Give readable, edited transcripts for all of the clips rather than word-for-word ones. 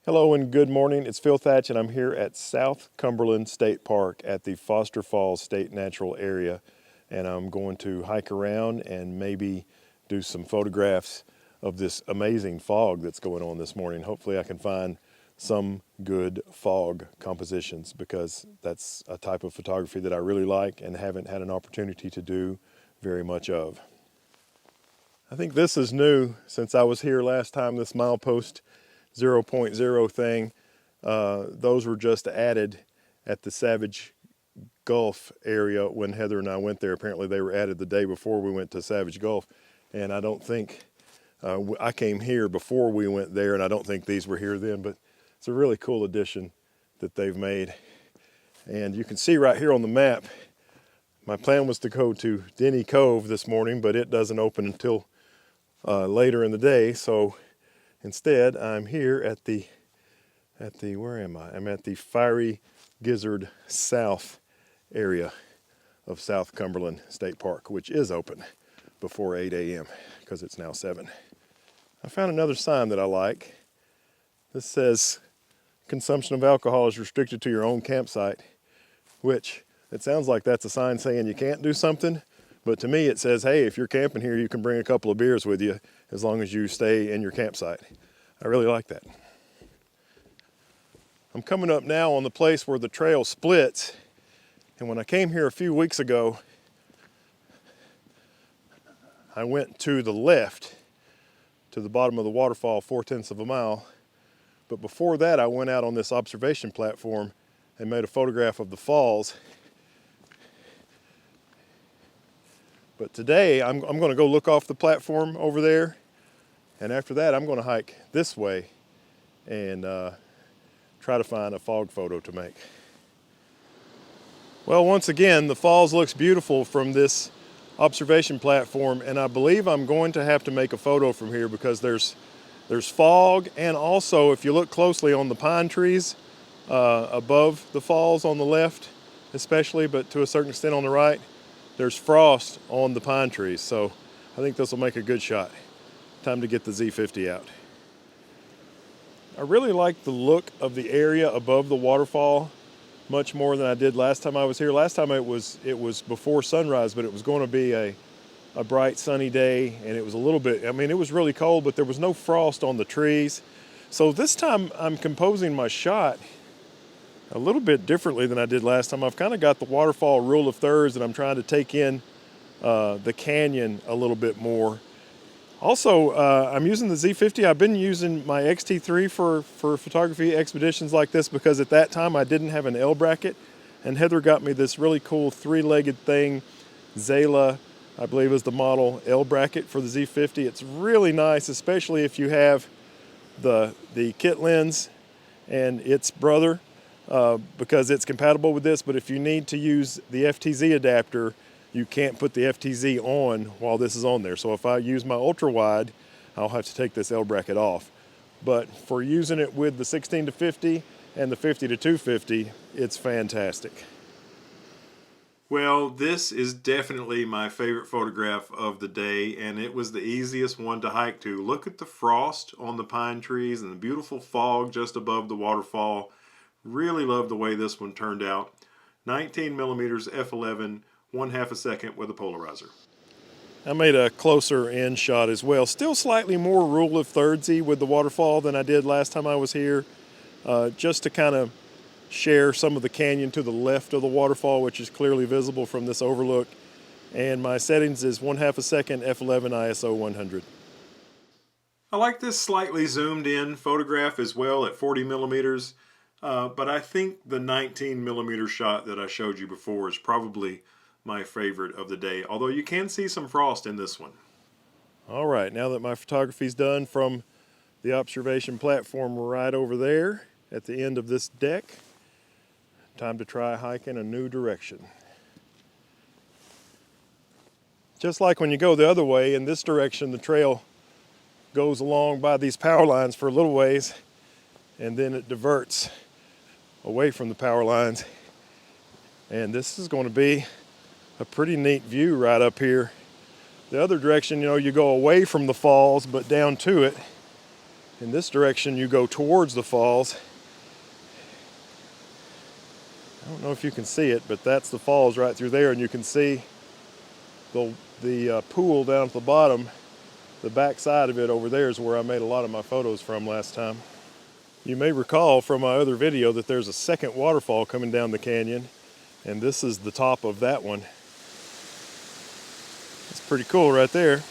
Hello and good morning. It's Phil Thatch and I'm here at South Cumberland State Park at the Foster Falls State Natural Area, and I'm going to hike around and maybe do some photographs of this amazing fog that's going on this morning. Hopefully I can find some good fog compositions because that's a type of photography that I really like and haven't had an opportunity to do very much of. I think this is new since I was here last time, this milepost 0.0 thing. Those were just added at the Savage Gulf area when Heather and I went there. Apparently they were added the day before we went to Savage Gulf, and I don't think I came here before we went there, and I don't think these were here then, but it's a really cool addition that they've made. And you can see right here on the map, my plan was to go to Denny Cove this morning, but it doesn't open until later in the day, so instead, I'm here at the, where am I? I'm at the Fiery Gizzard South area of South Cumberland State Park, which is open before 8 a.m. because it's now 7. I found another sign that I like. This says, consumption of alcohol is restricted to your own campsite, which it sounds like that's a sign saying you can't do something, but to me it says, hey, if you're camping here, you can bring a couple of beers with you as long as you stay in your campsite. I really like that. I'm coming up now on the place where the trail splits, and when I came here a few weeks ago, I went to the left to the bottom of the waterfall 0.4 of a mile, but before that I went out on this observation platform and made a photograph of the falls. But today I'm going to go look off the platform over there, and after that I'm going to hike this way and try to find a fog photo to make. Well, once again, the falls looks beautiful from this observation platform, and I believe I'm going to have to make a photo from here because there's fog, and also if you look closely on the pine trees above the falls on the left especially, but to a certain extent on the right, there's frost on the pine trees, so I think this will make a good shot. Time to get the Z50 out. I really like the look of the area above the waterfall much more than I did last time I was here. Last time it was before sunrise, but it was going to be a bright sunny day, and it was a little bit, I mean, it was really cold, but there was no frost on the trees. So this time I'm composing my shot a little bit differently than I did last time. I've kind of got the waterfall rule of thirds, and I'm trying to take in the canyon a little bit more. Also, I'm using the Z50. I've been using my XT3 for photography expeditions like this because at that time I didn't have an L bracket, and Heather got me this really cool three-legged thing. Zayla, I believe, is the model L bracket for the Z50. It's really nice, especially if you have the kit lens and its brother, because it's compatible with this, but if you need to use the FTZ adapter, you can't put the FTZ on while this is on there. So if I use my ultra wide, I'll have to take this L bracket off. But for using it with the 16-50 and the 50-250, it's fantastic. Well, this is definitely my favorite photograph of the day, and it was the easiest one to hike to. Look at the frost on the pine trees and the beautiful fog just above the waterfall. Really love the way this one turned out. 19mm f11, 1/2 a second with a polarizer. I made a closer in shot as well. Still slightly more rule of thirdsy with the waterfall than I did last time I was here, just to kind of share some of the canyon to the left of the waterfall, which is clearly visible from this overlook. And my settings is 1/2 a second, f11, ISO 100. I like this slightly zoomed in photograph as well at 40mm, but I think the 19mm shot that I showed you before is probably my favorite of the day, although you can see some frost in this one. All right, now that my photography's done from the observation platform right over there at the end of this deck, time to try hiking a new direction. Just like when you go the other way, in this direction the trail goes along by these power lines for a little ways, and then it diverts away from the power lines, and this is going to be a pretty neat view right up here. The other direction, you know, you go away from the falls but down to it, In this direction, you go towards the falls. I don't know if you can see it, but that's the falls right through there, and you can see the pool down at the bottom. The back side of it over there is where I made a lot of my photos from last time. You may recall from my other video that there's a second waterfall coming down the canyon, and this is the top of that one. It's pretty cool right there.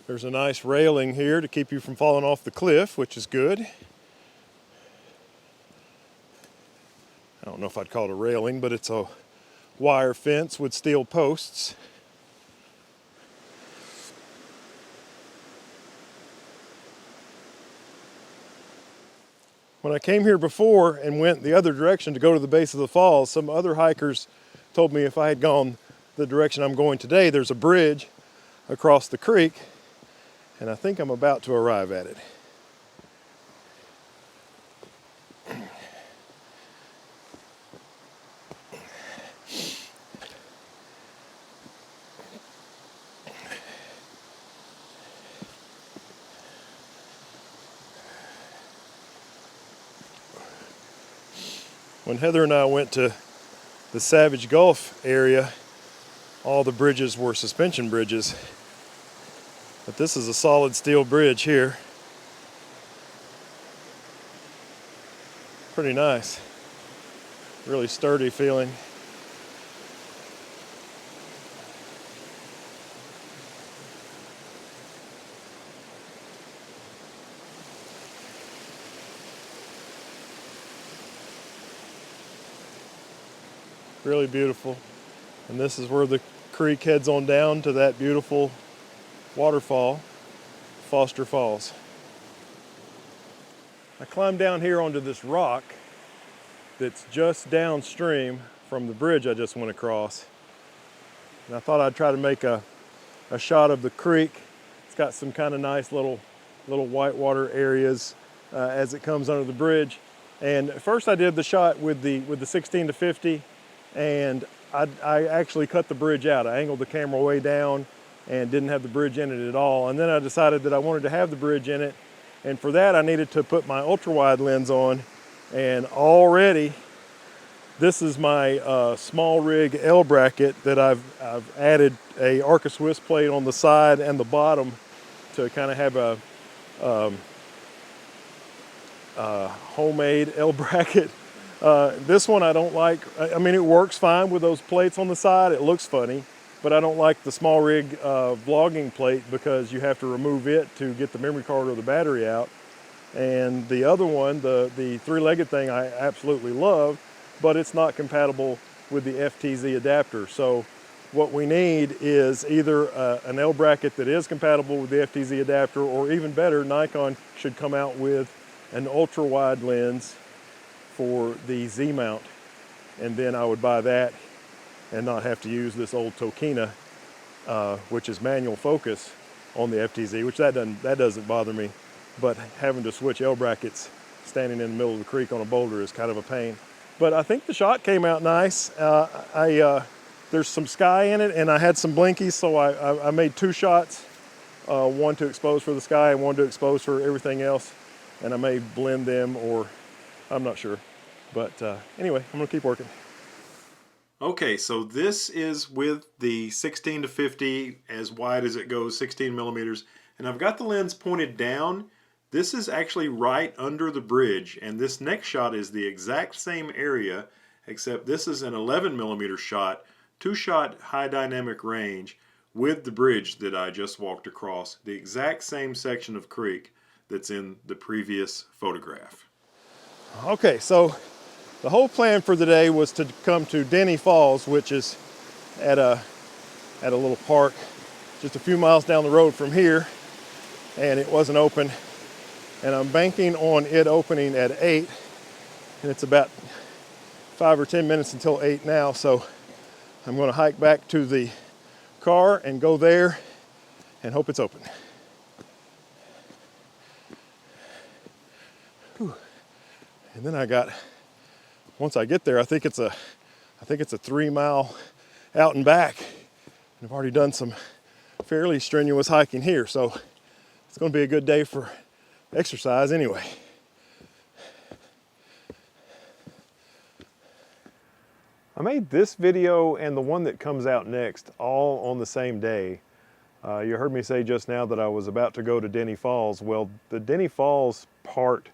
There's a nice railing here to keep you from falling off the cliff, which is good. I don't know if I'd call it a railing, but it's a wire fence with steel posts. When I came here before and went the other direction to go to the base of the falls, some other hikers told me if I had gone the direction I'm going today, there's a bridge across the creek, and I think I'm about to arrive at it. When Heather and I went to the Savage Gulf area, all the bridges were suspension bridges. But this is a solid steel bridge here. Pretty nice. Really sturdy feeling. Really beautiful. And this is where the creek heads on down to that beautiful waterfall, Foster Falls. I climbed down here onto this rock that's just downstream from the bridge I just went across. And I thought I'd try to make a shot of the creek. It's got some kind of nice little whitewater areas as it comes under the bridge. And first I did the shot with the 16-50, and I actually cut the bridge out. I angled the camera way down and didn't have the bridge in it at all. And then I decided that I wanted to have the bridge in it. And for that, I needed to put my ultra-wide lens on. And already, this is my small rig L bracket that I've added a Arca Swiss plate on the side and the bottom to kind of have a homemade L bracket. This one I don't like. I mean, it works fine with those plates on the side. It looks funny. But I don't like the small rig vlogging plate because you have to remove it to get the memory card or the battery out. And the other one, the three-legged thing, I absolutely love, but it's not compatible with the FTZ adapter. So what we need is either an L bracket that is compatible with the FTZ adapter, or even better, Nikon should come out with an ultra-wide lens for the Z mount. And then I would buy that and not have to use this old Tokina, which is manual focus on the FTZ, which that doesn't bother me, but having to switch L brackets standing in the middle of the creek on a boulder is kind of a pain. But I think the shot came out nice. There's some sky in it, and I had some blinkies, so I made two shots, one to expose for the sky and one to expose for everything else, and I may blend them, or I'm not sure. But anyway, I'm gonna keep working. Okay, so this is with the 16-50, as wide as it goes, 16 millimeters, and I've got the lens pointed down. This is actually right under the bridge, and this next shot is the exact same area, except this is an 11 millimeter shot, 2-shot high dynamic range with the bridge that I just walked across, the exact same section of creek that's in the previous photograph. Okay, so the whole plan for the day was to come to Denny Falls, which is at a little park just a few miles down the road from here, and it wasn't open. And I'm banking on it opening at 8, and it's about 5 or 10 minutes until 8 now, so I'm going to hike back to the car and go there and hope it's open. Whew. And then once I get there, I think it's a 3 mile out and back. And I've already done some fairly strenuous hiking here, so it's going to be a good day for exercise anyway. I made this video and the one that comes out next all on the same day. You heard me say just now that I was about to go to Denny Falls. Well, the Denny Falls part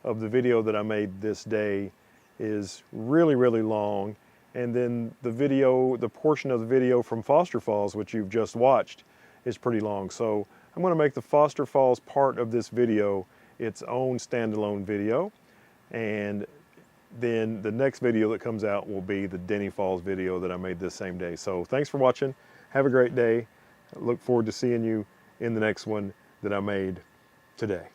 of the video that I made this day is really, really long. And then the portion of the video from Foster Falls, which you've just watched, is pretty long. So I'm going to make the Foster Falls part of this video its own standalone video. And then the next video that comes out will be the Denny Falls video that I made this same day. So thanks for watching. Have a great day. I look forward to seeing you in the next one that I made today.